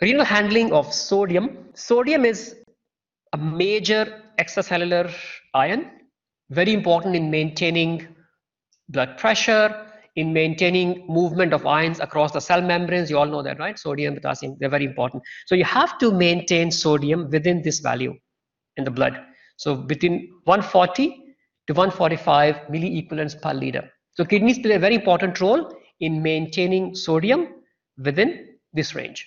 Renal handling of sodium. Sodium is a major extracellular ion, very important in maintaining blood pressure, in maintaining movement of ions across the cell membranes. You all know that, right? Sodium, potassium, they're very important. So you have to maintain sodium within this value in the blood. So between 140 to 145 milliequivalents per liter. So kidneys play a very important role in maintaining sodium within this range.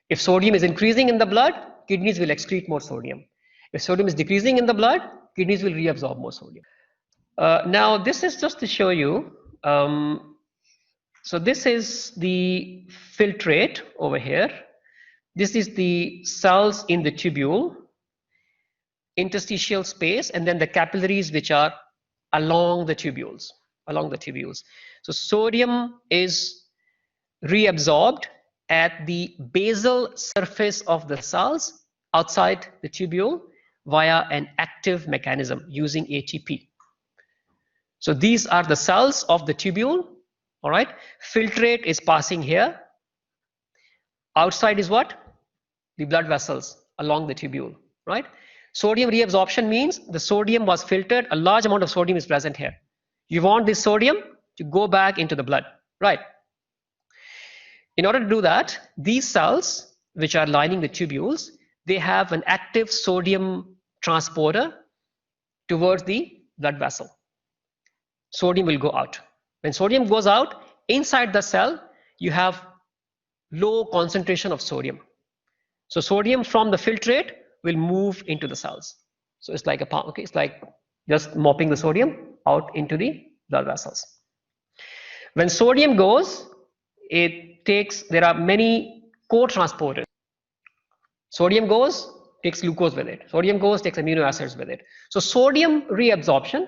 If sodium is increasing in the blood, kidneys will excrete more sodium. If sodium is decreasing in the blood, kidneys will reabsorb more sodium. Now this is just to show you, so this is the filtrate over here. This is the cells in the tubule, interstitial space, and then the capillaries which are along the tubules, So sodium is reabsorbed at the basal surface of the cells outside the tubule via an active mechanism using ATP. So these are the cells of the tubule, all right? Filtrate is passing here. Outside is what? The blood vessels along the tubule, right? Sodium reabsorption means the sodium was filtered, a large amount of sodium is present here. You want this sodium to go back into the blood, right? In order to do that, these cells, which are lining the tubules, they have an active sodium transporter towards the blood vessel. Sodium will go out. When sodium goes out, inside the cell, you have low concentration of sodium. So sodium from the filtrate will move into the cells. So it's like it's like just mopping the sodium out into the blood vessels. When sodium goes, there are many co-transporters. Sodium goes, takes glucose with it. Sodium goes, takes amino acids with it. So sodium reabsorption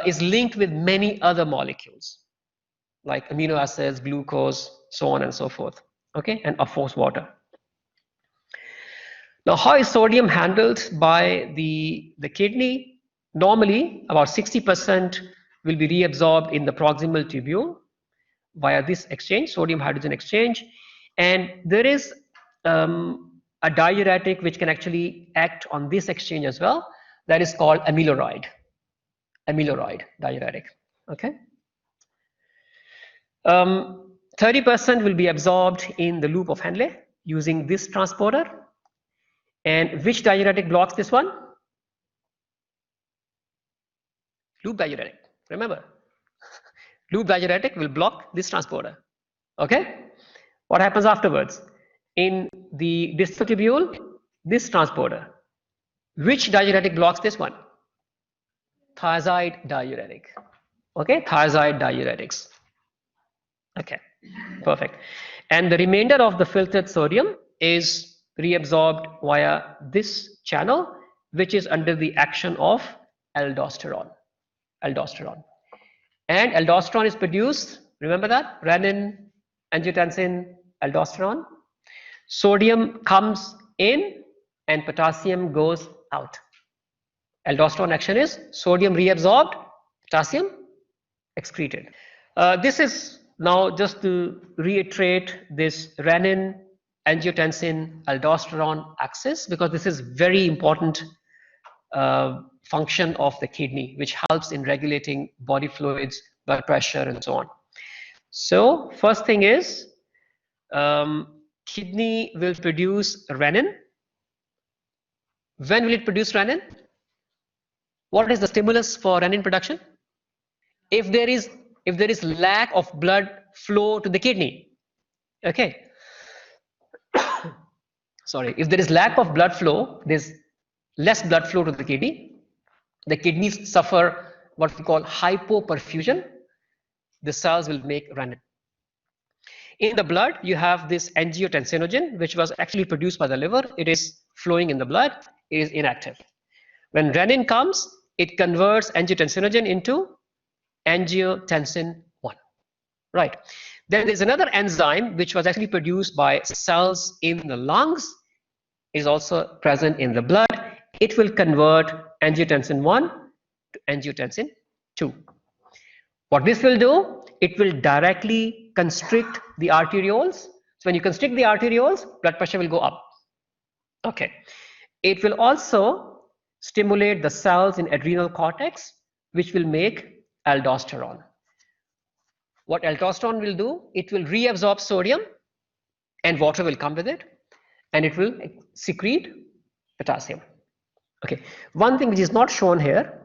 is linked with many other molecules like amino acids, glucose, so on and so forth. Okay, and of course water. Now, how is sodium handled by the kidney? Normally, about 60% will be reabsorbed in the proximal tubule via this exchange, sodium hydrogen exchange. And there is a diuretic which can actually act on this exchange as well. That is called amiloride diuretic. Okay. 30% will be absorbed in the loop of Henle using this transporter. And which diuretic blocks this one? Loop diuretic. Remember, loop diuretic will block this transporter. Okay. What happens afterwards? In the distal tubule, this transporter. Which diuretic blocks this one? Thiazide diuretic. Okay, thiazide diuretics. Okay, perfect. And the remainder of the filtered sodium is reabsorbed via this channel, which is under the action of aldosterone. And aldosterone is produced, remember that? Renin-Angiotensin-Aldosterone. Sodium comes in and potassium goes out. Aldosterone action is sodium reabsorbed, potassium excreted. This is now just to reiterate this renin-angiotensin-aldosterone axis, because this is very important function of the kidney, which helps in regulating body fluids, blood pressure, and so on. So first thing is kidney will produce renin. When will it produce renin? What is the stimulus for renin production? If there is lack of blood flow to the kidney, okay. Sorry, if there is lack of blood flow, there's less blood flow to the kidney. The kidneys suffer what we call hypoperfusion. The cells will make renin. In the blood, you have this angiotensinogen, which was actually produced by the liver. It is flowing in the blood. It is inactive. When renin comes, it converts angiotensinogen into angiotensin 1, right? Then there's another enzyme which was actually produced by cells in the lungs, is also present in the blood. It will convert angiotensin 1 to angiotensin 2. What this will do, it will directly constrict the arterioles. So when you constrict the arterioles, blood pressure will go up. Okay. It will also stimulate the cells in adrenal cortex, which will make aldosterone. What aldosterone will do, it will reabsorb sodium and water will come with it, and it will secrete potassium. Okay. One thing which is not shown here,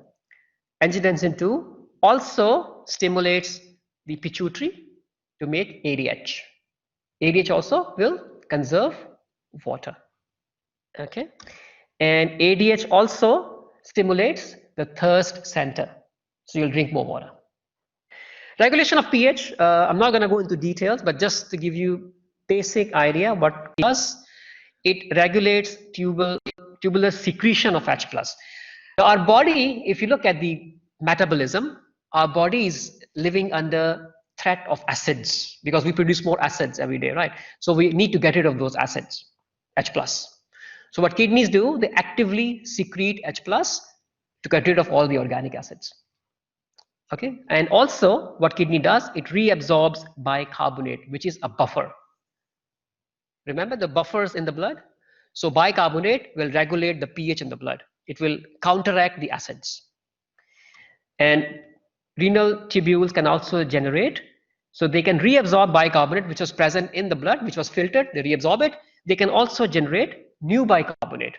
angiotensin 2 also stimulates the pituitary to make ADH. ADH also will conserve water. Okay. And ADH also stimulates the thirst center. So you'll drink more water. Regulation of pH, I'm not going to go into details, but just to give you basic idea what it does, it regulates tubular secretion of H+. Our body, if you look at the metabolism, our body is living under threat of acids because we produce more acids every day, right? So we need to get rid of those acids, H+. So what kidneys do, they actively secrete H+ to get rid of all the organic acids. Okay, and also what kidney does, it reabsorbs bicarbonate, which is a buffer. Remember the buffers in the blood? So bicarbonate will regulate the pH in the blood. It will counteract the acids. And renal tubules can also generate, so they can reabsorb bicarbonate which was present in the blood, which was filtered, they reabsorb it. They can also generate new bicarbonate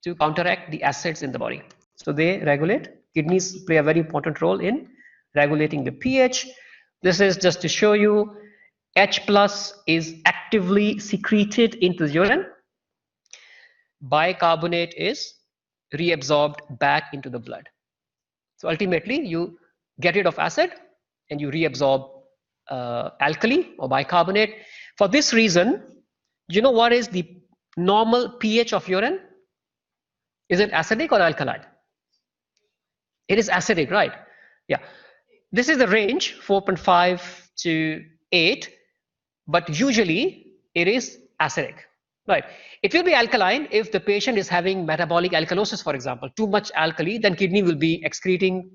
to counteract the acids in the body. So they regulate. Kidneys play a very important role in regulating the pH. This is just to show you H+ is actively secreted into the urine. Bicarbonate is reabsorbed back into the blood. So ultimately you get rid of acid and you reabsorb alkali or bicarbonate. For this reason, you know what is the normal pH of urine? Is it acidic or alkaline? It is acidic, right? Yeah. This is the range 4.5 to 8, but usually it is acidic, right? It will be alkaline if the patient is having metabolic alkalosis, for example, too much alkali, then kidney will be excreting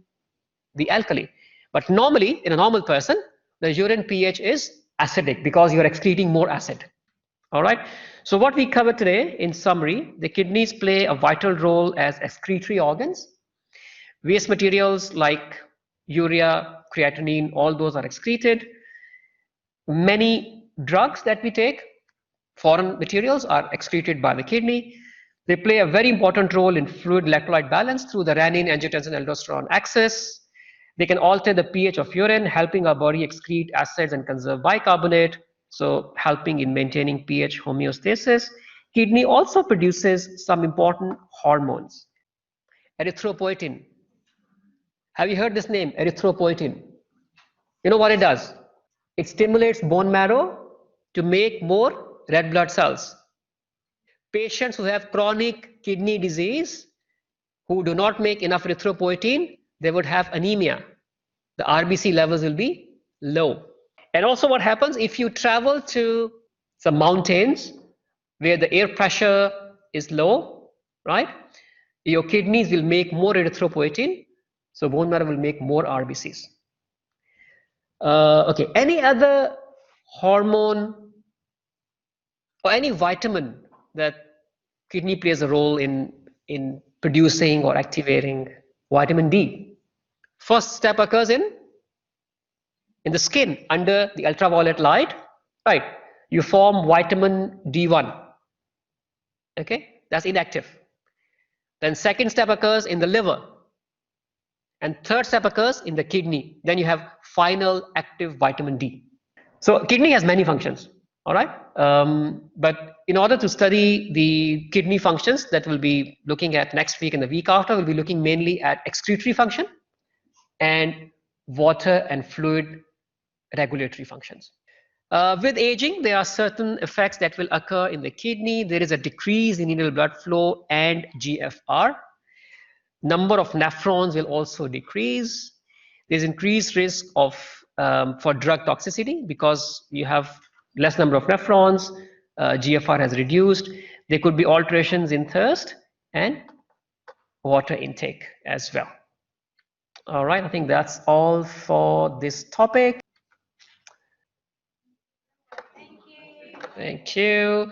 the alkali. But normally, in a normal person, the urine pH is acidic because you are excreting more acid. All right. So what we covered today, in summary, the kidneys play a vital role as excretory organs. Waste materials like urea, creatinine, all those are excreted. Many drugs that we take, foreign materials, are excreted by the kidney. They play a very important role in fluid electrolyte balance through the renin-angiotensin-aldosterone axis. They can alter the pH of urine, helping our body excrete acids and conserve bicarbonate, so helping in maintaining pH homeostasis. Kidney also produces some important hormones. Erythropoietin. Have you heard this name, erythropoietin? You know what it does? It stimulates bone marrow to make more red blood cells. Patients who have chronic kidney disease, who do not make enough erythropoietin, they would have anemia. The RBC levels will be low. And also what happens if you travel to some mountains where the air pressure is low, right? Your kidneys will make more erythropoietin, so bone marrow will make more RBCs. Okay, any other hormone or any vitamin that kidney plays a role in producing or activating? Vitamin D. First step occurs in the skin under the ultraviolet light, right? You form vitamin D1. Okay, that's inactive. Then second step occurs in the liver, and third step occurs in the kidney. Then you have final active vitamin D. So kidney has many functions, all right? But in order to study the kidney functions that we'll be looking at next week and the week after, we'll be looking mainly at excretory function and water and fluid regulatory functions. With aging, there are certain effects that will occur in the kidney. There is a decrease in renal blood flow and GFR. Number of nephrons will also decrease. There's increased risk of for drug toxicity because you have less number of nephrons, GFR has reduced. There could be alterations in thirst and water intake as well. All right, I think that's all for this topic. Thank you.